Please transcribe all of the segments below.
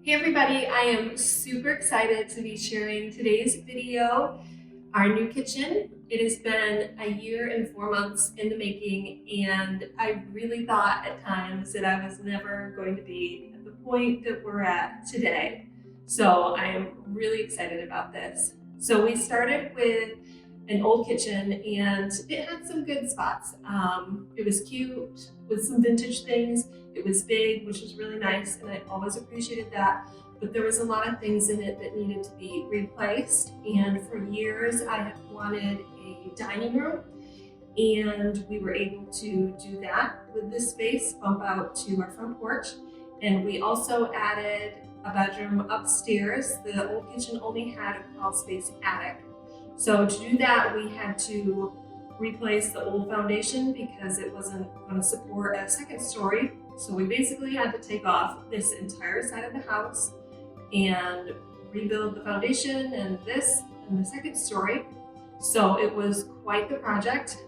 Hey everybody, I am super excited to be sharing today's video, our new kitchen. It has been a year and 4 months in the making, and I really thought at times that I was never going to be at the point that we're at today. So I am really excited about this. So we started with an old kitchen and it had some good spots. It was cute with some vintage things. It was big, which was really nice, and I always appreciated that. But there was a lot of things in it that needed to be replaced. And for years, I had wanted a dining room, and we were able to do that with this space, bump out to our front porch. And we also added a bedroom upstairs. The old kitchen only had a crawl space attic. So to do that, we had to replace the old foundation because it wasn't going to support a second story. So we basically had to take off this entire side of the house and rebuild the foundation and this and the second story. So it was quite the project.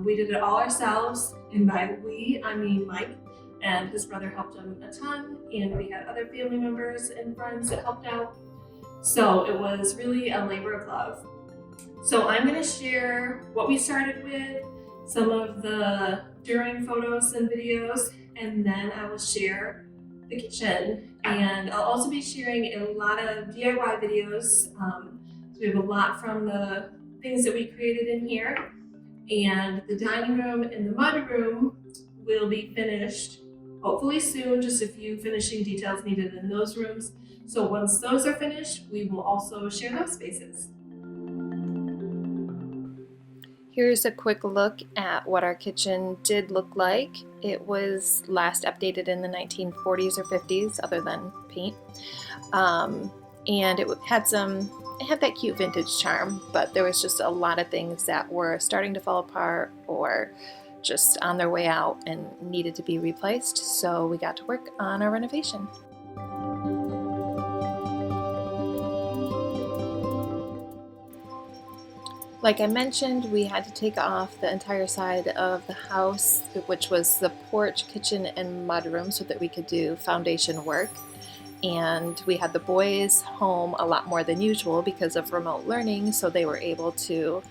We did it all ourselves, and by we, I mean Mike, and his brother helped him a ton, and we had other family members and friends that helped out. So it was really a labor of love. So I'm going to share what we started with, some of the during photos and videos, and then I will share the kitchen. And I'll also be sharing a lot of DIY videos. So we have a lot from the things that we created in here. And the dining room and the mud room will be finished hopefully soon, just a few finishing details needed in those rooms. So once those are finished, we will also share those spaces. Here's a quick look at what our kitchen did look like. It was last updated in the 1940s or 50s, other than paint. And it had that cute vintage charm, but there was just a lot of things that were starting to fall apart or just on their way out and needed to be replaced. So we got to work on our renovation. Like I mentioned, we had to take off the entire side of the house, which was the porch, kitchen, and mudroom, so that we could do foundation work. And we had the boys home a lot more than usual because of remote learning, so they were able to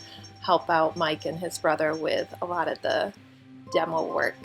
help out Mike and his brother with a lot of the demo work.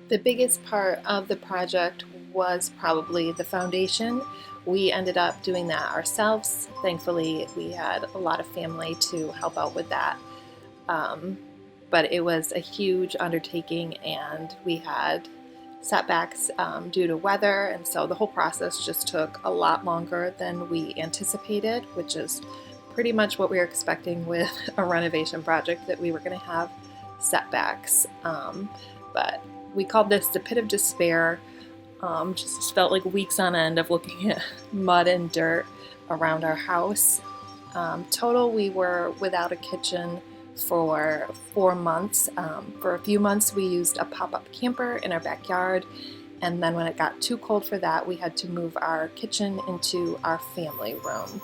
The biggest part of the project was probably the foundation. We ended up doing that ourselves. Thankfully, we had a lot of family to help out with that. But it was a huge undertaking, and we had setbacks due to weather, and so the whole process just took a lot longer than we anticipated, which is pretty much what we were expecting with a renovation project, that we were going to have setbacks. But we called this the pit of despair. Just felt like weeks on end of looking at mud and dirt around our house. Total, we were without a kitchen for 4 months. For a few months, we used a pop-up camper in our backyard, and then when it got too cold for that, we had to move our kitchen into our family room.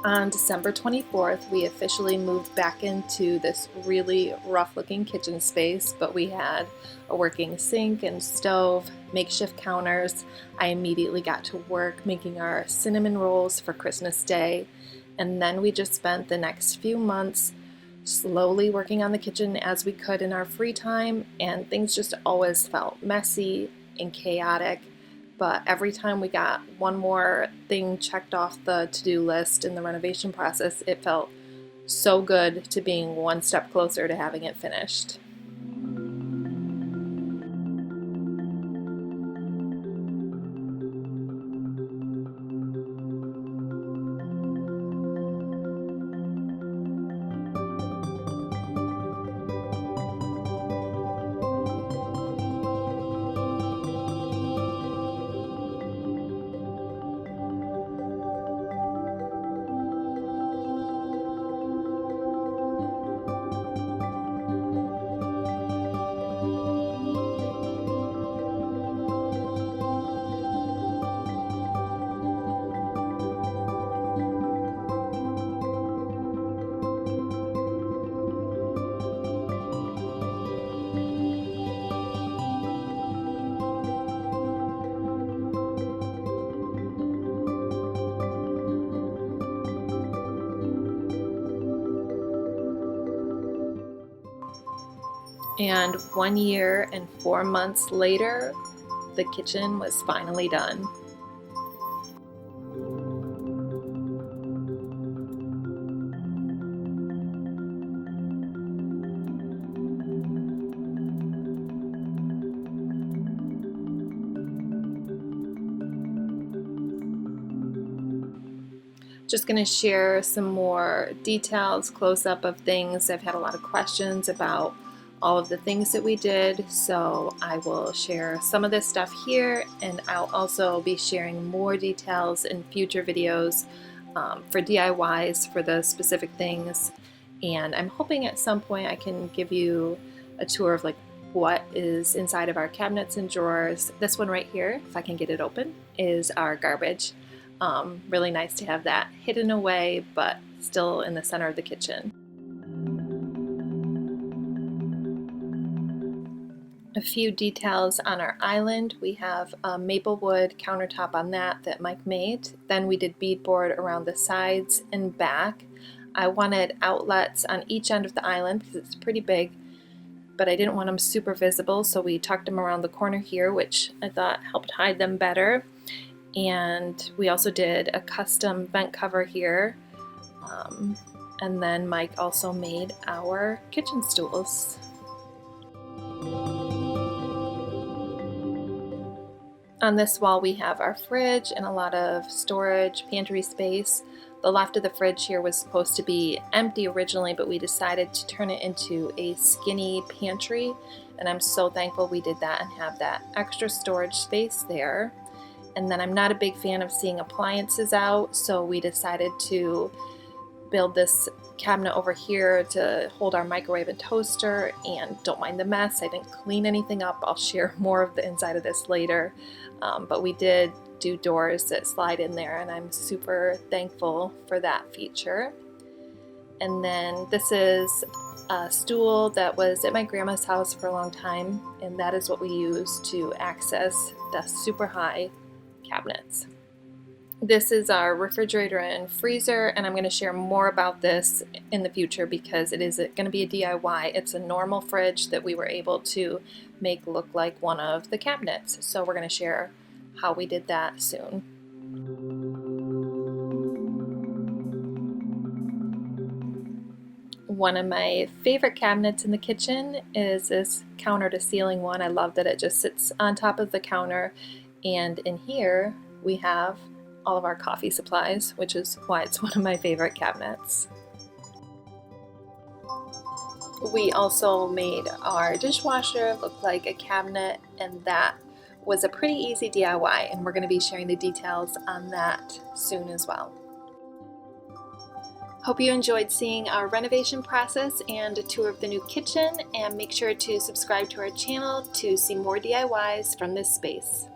On December 24th, we officially moved back into this really rough looking kitchen space, but we had a working sink and stove, makeshift counters. I immediately got to work making our cinnamon rolls for Christmas Day, and then we just spent the next few months slowly working on the kitchen as we could in our free time, and things just always felt messy and chaotic. But every time we got one more thing checked off the to-do list in the renovation process, it felt so good to being one step closer to having it finished. And 1 year and 4 months later, the kitchen was finally done. Just going to share some more details, close-up of things. I've had a lot of questions about all of the things that we did, so I will share some of this stuff here, and I'll also be sharing more details in future videos for DIYs for the specific things. And I'm hoping at some point I can give you a tour of like what is inside of our cabinets and drawers. This one right here, if I can get it open, is our garbage. Really nice to have that hidden away, but still in the center of the kitchen. A few details on our island. We have a maple wood countertop on that Mike made. Then we did beadboard around the sides and back. I wanted outlets on each end of the island because it's pretty big, but I didn't want them super visible, so we tucked them around the corner here, which I thought helped hide them better. And we also did a custom vent cover here. And then Mike also made our kitchen stools. On this wall we have our fridge and a lot of storage, pantry space. The left of the fridge here was supposed to be empty originally, but we decided to turn it into a skinny pantry, and I'm so thankful we did that and have that extra storage space there. And then I'm not a big fan of seeing appliances out, so we decided to build this cabinet over here to hold our microwave and toaster. And don't mind the mess, I didn't clean anything up. I'll share more of the inside of this later. But we did do doors that slide in there, and I'm super thankful for that feature. And then this is a stool that was at my grandma's house for a long time, and that is what we use to access the super high cabinets. This is our refrigerator and freezer, and I'm going to share more about this in the future because it is going to be a DIY. It's a normal fridge that we were able to make look like one of the cabinets. So we're going to share how we did that soon. One of my favorite cabinets in the kitchen is this counter to ceiling one. I love that it just sits on top of the counter, and in here we have all of our coffee supplies, which is why it's one of my favorite cabinets. We also made our dishwasher look like a cabinet, and that was a pretty easy DIY, and we're going to be sharing the details on that soon as well. Hope you enjoyed seeing our renovation process and a tour of the new kitchen, and make sure to subscribe to our channel to see more DIYs from this space.